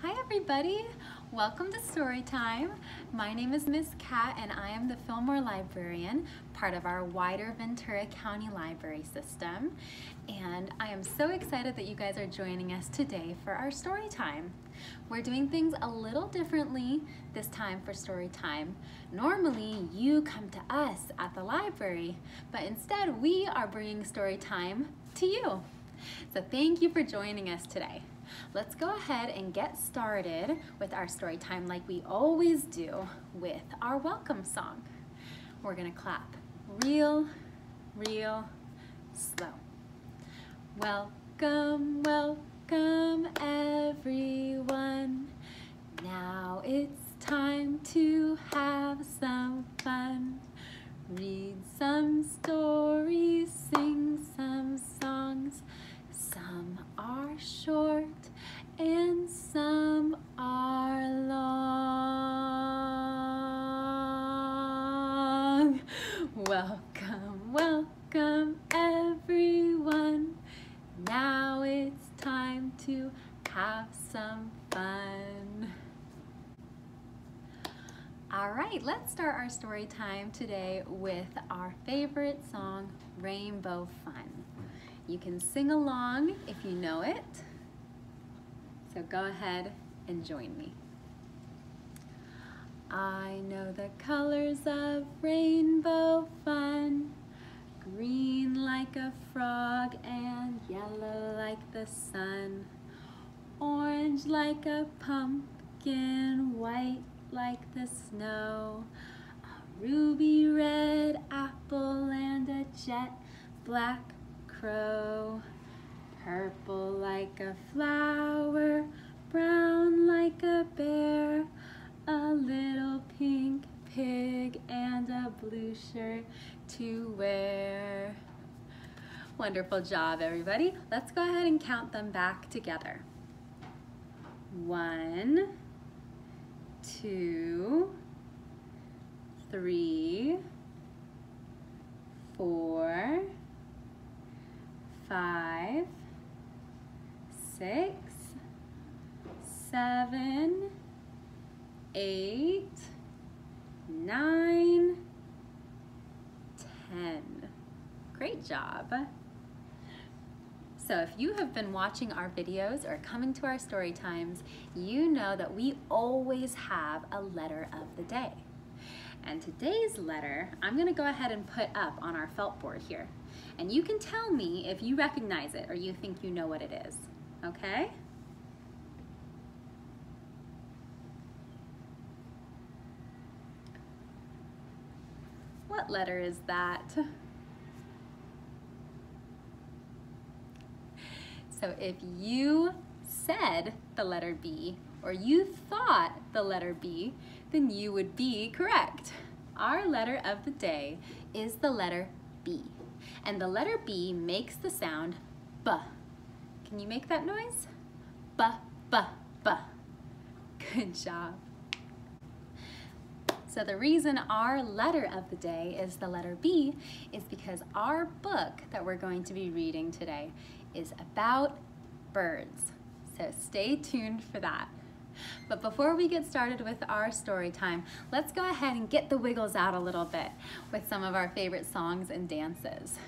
Hi everybody, welcome to Storytime. My name is Miss Kat and I am the Fillmore Librarian, part of our wider Ventura County Library system. And I am so excited that you guys are joining us today for our Storytime. We're doing things a little differently this time for Storytime. Normally you come to us at the library, but instead we are bringing Storytime to you. So thank you for joining us today. Let's go ahead and get started with our story time like we always do with our welcome song. We're gonna clap real slow. Welcome, welcome everyone. Now it's time to have some fun. Read some stories, sing some songs. Some are short and some are long. Welcome, welcome everyone. Now it's time to have some fun. All right, let's start our story time today with our favorite song, Rainbow Fun. You can sing along if you know it, so go ahead and join me. I know the colors of rainbow fun, green like a frog and yellow like the sun, orange like a pumpkin, white like the snow, a ruby red apple and a jet black crow, purple like a flower, brown like a bear, a little pink pig and a blue shirt to wear. Wonderful job, everybody. Let's go ahead and count them back together. 1, 2, 3, 4, 5, 6, 7, 8, 9, 10. Great job. So if you have been watching our videos or coming to our story times, you know that we always have a letter of the day. And today's letter, I'm gonna go ahead and put up on our felt board here. And you can tell me if you recognize it or you think you know what it is, okay? What letter is that? So if you said the letter B or you thought the letter B, then you would be correct. Our letter of the day is the letter B. And the letter B makes the sound B. Can you make that noise? B, B, B. Good job. So the reason our letter of the day is the letter B is because our book that we're going to be reading today is about birds. So stay tuned for that. But before we get started with our story time, let's go ahead and get the wiggles out a little bit with some of our favorite songs and dances.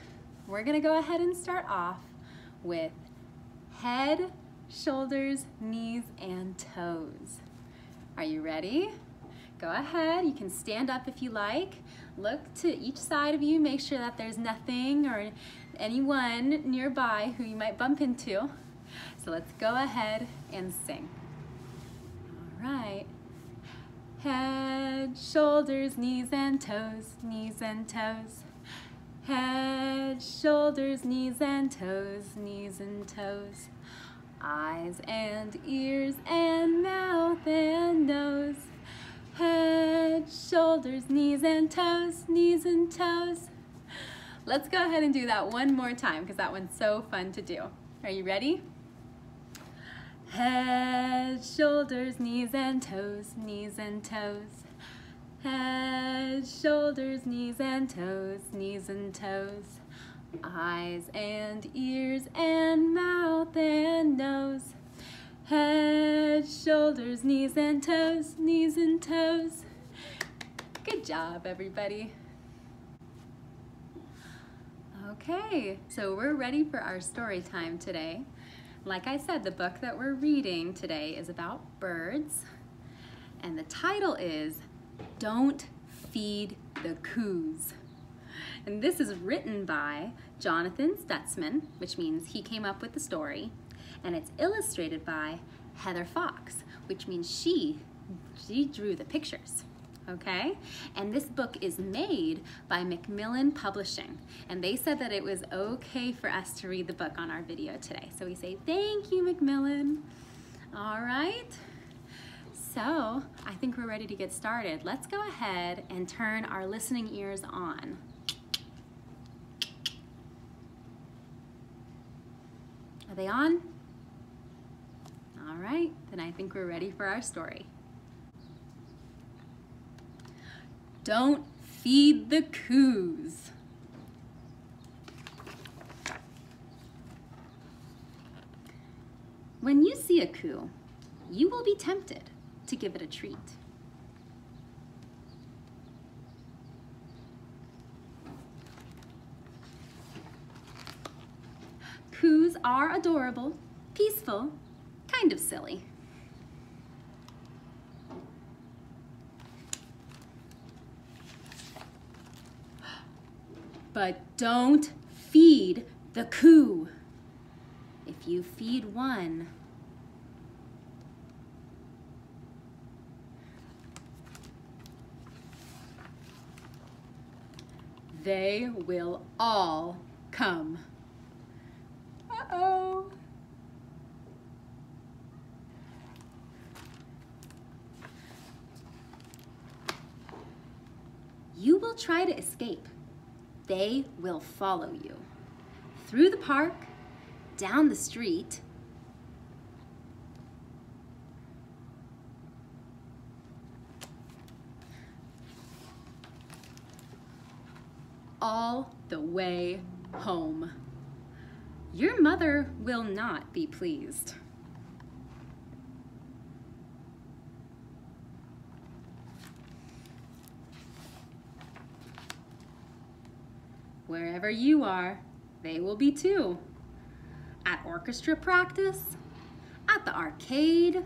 We're gonna go ahead and start off with head, shoulders, knees, and toes. Are you ready? Go ahead, you can stand up if you like. Look to each side of you, make sure that there's nothing or anyone nearby who you might bump into. So let's go ahead and sing. All right. Head, shoulders, knees and toes, knees and toes. Head, shoulders, knees and toes, knees and toes. Eyes and ears and mouth and nose. Head, shoulders, knees and toes, knees and toes. Let's go ahead and do that one more time because that one's so fun to do. Are you ready? Head, shoulders, knees and toes, knees and toes. Head, shoulders, knees and toes, knees and toes. Eyes and ears and mouth and nose. Head, shoulders, knees and toes, knees and toes. Good job, everybody. Okay, so we're ready for our story time today. Like I said, the book that we're reading today is about birds, and the title is Don't Feed the Coos. And this is written by Jonathan Stutzman, which means he came up with the story, and it's illustrated by Heather Fox, which means she drew the pictures. Okay, and this book is made by Macmillan Publishing, and they said that it was okay for us to read the book on our video today. So we say thank you, Macmillan. All right, so I think we're ready to get started. Let's go ahead and turn our listening ears on. Are they on? All right, then I think we're ready for our story. Don't feed the coos. When you see a coo, you will be tempted to give it a treat. Coos are adorable, peaceful, kind of silly. But don't feed the coo. If you feed one, they will all come. Uh-oh. You will try to escape. They will follow you through the park, down the street, all the way home. Your mother will not be pleased. Wherever you are, they will be too. At orchestra practice, at the arcade,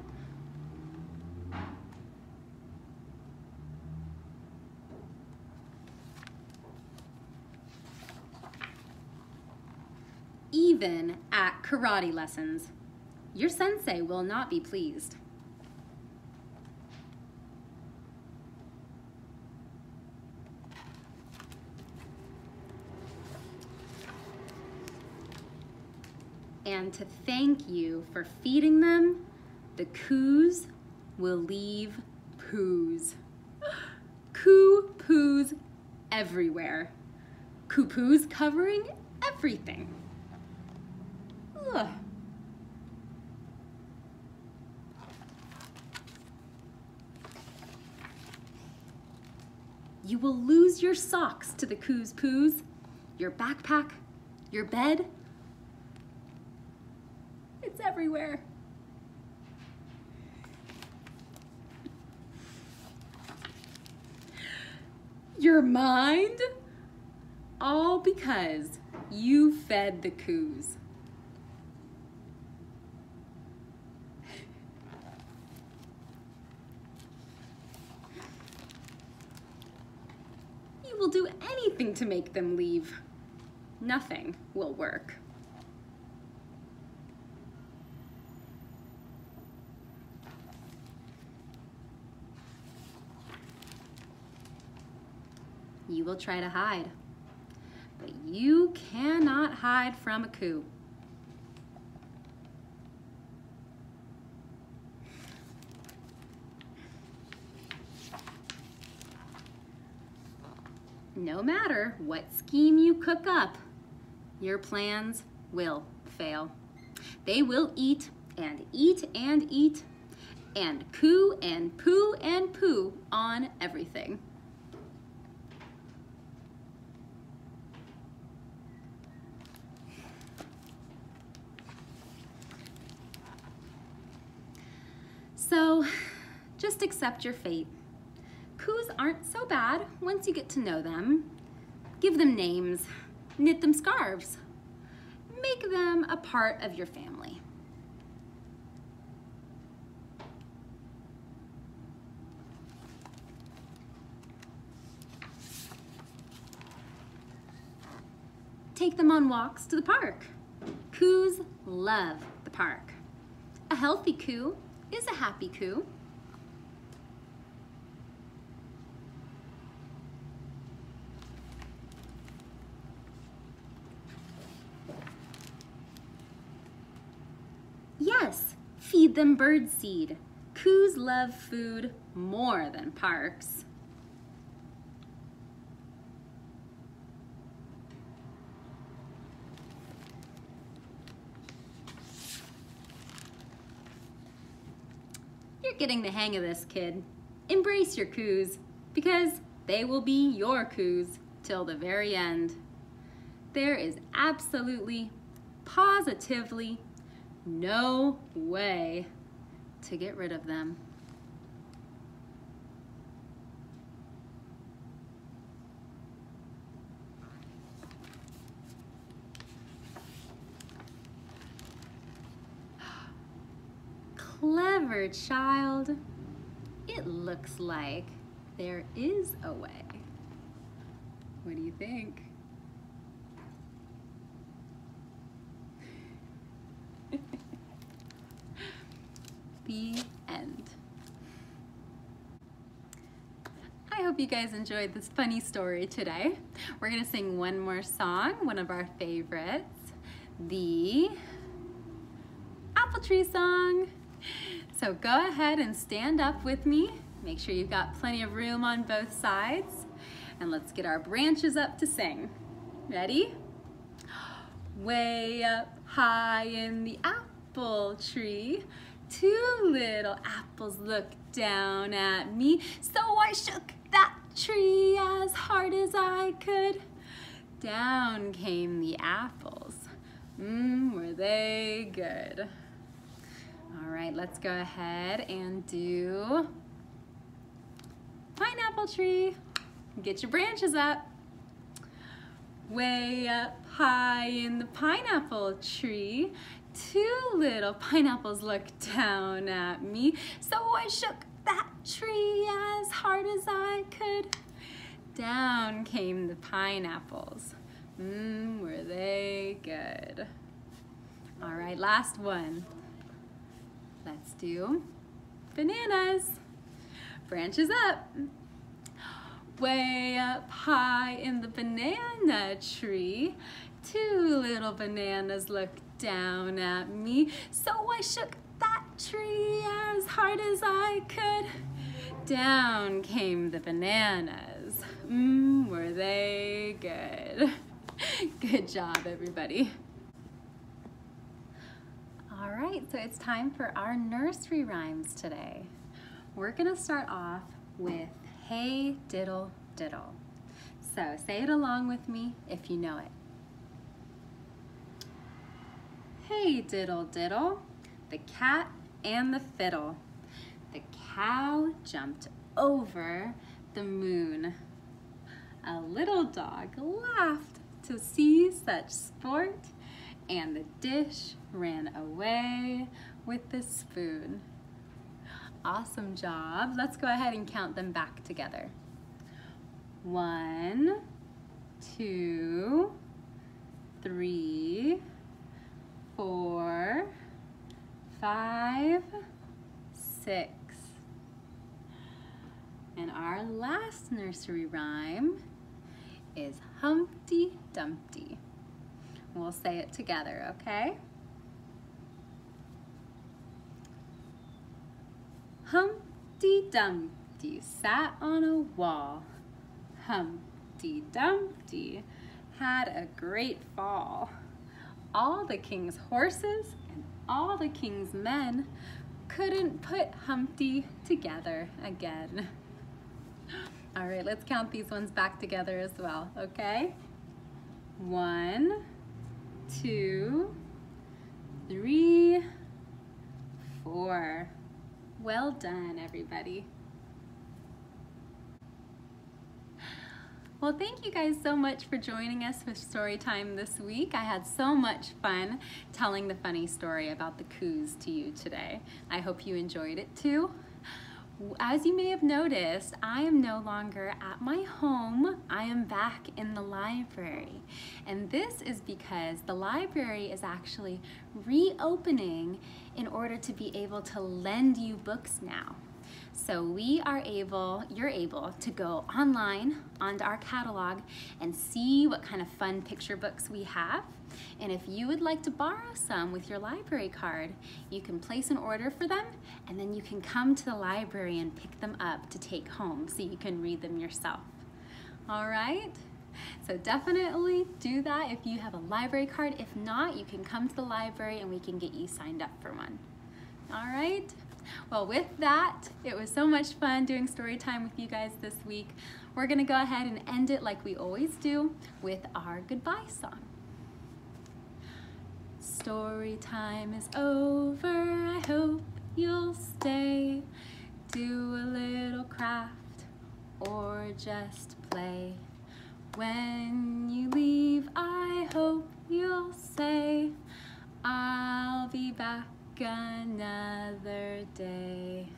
even at karate lessons. Your sensei will not be pleased. And to thank you for feeding them, the coos will leave poos. Coo poos everywhere. Coo poos covering everything. Ugh. You will lose your socks to the coos poos, your backpack, your bed. It's everywhere. Your mind, all because you fed the coos. You will do anything to make them leave. Nothing will work. You will try to hide, but you cannot hide from a coo. No matter what scheme you cook up, your plans will fail. They will eat and eat and eat and coo and poo on everything. So just accept your fate. Coos aren't so bad once you get to know them. Give them names, knit them scarves, make them a part of your family. Take them on walks to the park. Coos love the park. A healthy coo is a happy coo. Yes, feed them bird seed. Coos love food more than parks. You're getting the hang of this, kid. Embrace your coos, because they will be your coos till the very end. There is absolutely, positively no way to get rid of them. Clever child. It looks like there is a way. What do you think? The end. I hope you guys enjoyed this funny story today. We're gonna sing one more song, one of our favorites, the apple tree song. So go ahead and stand up with me. Make sure you've got plenty of room on both sides. And let's get our branches up to sing. Ready? Way up high in the apple tree, two little apples looked down at me. So I shook that tree as hard as I could. Down came the apples. Were they good? All right, let's go ahead and do pineapple tree. Get your branches up. Way up high in the pineapple tree, two little pineapples looked down at me. So I shook that tree as hard as I could. Down came the pineapples. Were they good? All right, last one. Let's do bananas. Branches up. Way up high in the banana tree, two little bananas looked down at me. So I shook that tree as hard as I could. Down came the bananas. Were they good? Good job, everybody. All right, so it's time for our nursery rhymes today. We're gonna start off with Hey Diddle Diddle. So say it along with me if you know it. Hey diddle diddle, the cat and the fiddle. The cow jumped over the moon. A little dog laughed to see such sport, and the dish ran away with the spoon. Awesome job. Let's go ahead and count them back together. 1, 2, 3, 4, 5, 6. And our last nursery rhyme is Humpty Dumpty. We'll say it together, okay? Humpty Dumpty sat on a wall. Humpty Dumpty had a great fall. All the king's horses and all the king's men couldn't put Humpty together again. All right, let's count these ones back together as well, okay? 1, 2, 3, 4. Well done, everybody. Well, thank you guys so much for joining us for story time this week. I had so much fun telling the funny story about the coos to you today. I hope you enjoyed it too. As you may have noticed, I am no longer at my home. I am back in the library. And this is because the library is actually reopening in order to be able to lend you books now. So you're able to go online onto our catalog and see what kind of fun picture books we have. And if you would like to borrow some with your library card, you can place an order for them, and then you can come to the library and pick them up to take home so you can read them yourself. All right? So definitely do that if you have a library card. If not, you can come to the library and we can get you signed up for one. All right? Well, with that, it was so much fun doing story time with you guys this week. We're gonna go ahead and end it like we always do with our goodbye song. Story time is over, I hope you'll stay. Do a little craft or just play. When you leave, I hope you'll say, I'll be back another day.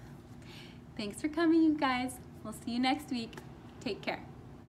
Thanks for coming, you guys. We'll see you next week. Take care.